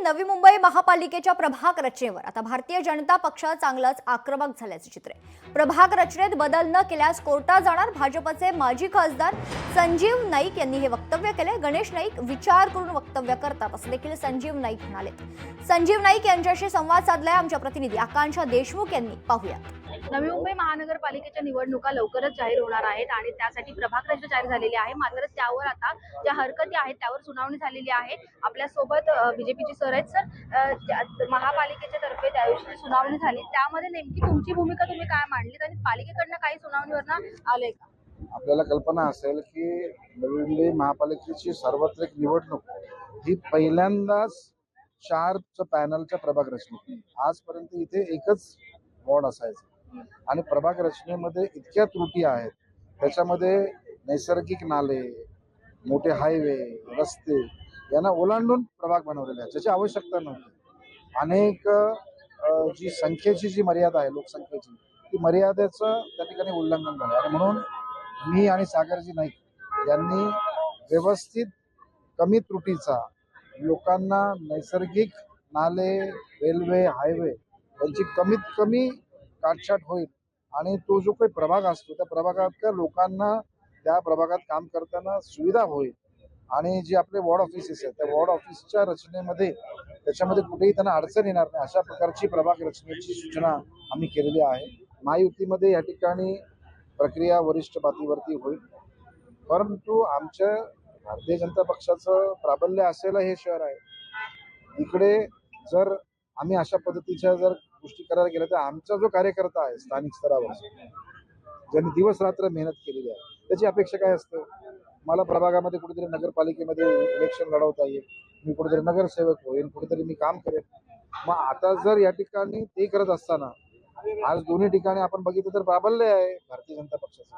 नवी मुंबई महापालिकेच्या प्रभाग रचनेवर आता भारतीय जनता पक्ष चांगलाच आक्रमक झाल्याचे चित्र आहे। प्रभाग रचनेत बदल न केल्यास कोर्टात जाणार भाजपचे माजी खासदार संजीव नाईक यांनी हे वक्तव्य केले। गणेश नाईक विचार करून वक्तव्य करतात असं देखील संजीव नाईक म्हणाले। संजीव नाईक यांच्याशी संवाद साधलाय आमच्या प्रतिनिधी आकांक्षा देशमुख यांनी। पाहूया। नवी मुंबई महानगरपालिकेच्या निवडणुका लवकरच जाहीर होणार आहेत आणि त्यासाठी प्रभाग रचना जाहीर झालेली आहे। मात्र त्यावर आता ज्या हरकती आहेत त्यावर सुनावणी झालेली आहे। आपल्या सोबत बीजेपीचे सर आहेत। सर, महापालिकेच्या तर्फे त्या दिवशी सुनावणी झाली, त्यामध्ये नेमकी तुमची भूमिका तुम्ही काय मांडलीत आणि पालिकेकडनं काही सुनावणीवरनं आलंय का? आपल्याला कल्पना असेल की नवी मुंबई महापालिकेची सार्वत्रिक निवडणूक ही पहिल्यांदाच 4 पॅनलच्या प्रभाग रचनेत। आजपर्यंत इथे एकच वॉर्ड असायचं आणि प्रभाग रचनेमध्ये इतक्या त्रुटी आहेत। त्याच्यामध्ये नैसर्गिक नाले, मोठे हायवे, रस्ते यांना ओलांडून प्रभाग बनवलेले आहेत, ज्याची आवश्यकता नव्हती। अनेक जी संख्येची जी मर्यादा आहे, लोकसंख्येची, ती मर्यादेचं त्या ठिकाणी उल्लंघन झालं आणि म्हणून मी आणि सागरजी नाईक यांनी व्यवस्थित कमी त्रुटीचा, लोकांना नैसर्गिक नाले, रेल्वे, हायवे यांची कमीत कमी काटछाट होईल आणि तो जो काही प्रभाग असतो त्या प्रभागातल्या लोकांना त्या प्रभागात काम करताना सुविधा होईल आणि जे आपले वॉर्ड ऑफिसेस आहेत त्या वॉर्ड ऑफिसच्या रचनेमध्ये त्याच्यामध्ये कुठेही त्यांना अडचण येणार नाही अशा प्रकारची प्रभाग रचनेची सूचना आम्ही केलेली आहे। महायुतीमध्ये या ठिकाणी प्रक्रिया वरिष्ठ पातळीवरती होईल, परंतु आमच्या भारतीय जनता पक्षाचं प्राबल्य असलेलं हे शहर आहे। इकडे जर आम्ही अशा पद्धतीच्या जर गोष्टी करायला गेल्या तर आमचा जो कार्यकर्ता आहे स्थानिक स्तरावर, ज्यांनी दिवस रात्र मेहनत केलेली आहे, त्याची अपेक्षा काय असतं? मला प्रभागामध्ये कुठेतरी नगरपालिकेमध्ये इलेक्शन लढवता येईल, मी कुठेतरी नगरसेवक होईल, कुठेतरी मी काम करेन। मग आता जर या ठिकाणी ते करत असताना आज दोन्ही ठिकाणी आपण बघितलं तर प्राबल्य आहे भारतीय जनता पक्षाचं,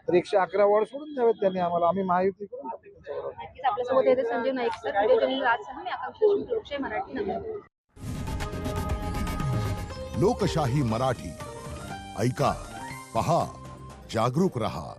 तर 111 वॉर्ड सोडून द्यावेत त्यांनी आम्हाला, आम्ही महायुती करून टाकू त्यांच्याबरोबर। नक्कीच आपल्यासोबत येते Sanjeev Naik sir. Video journalist Raj मी आकांक्षा देशमुख, लोकशाही मराठी, नवी। लोकशाही मराठी ऐका, पहा, जागरूक रहा।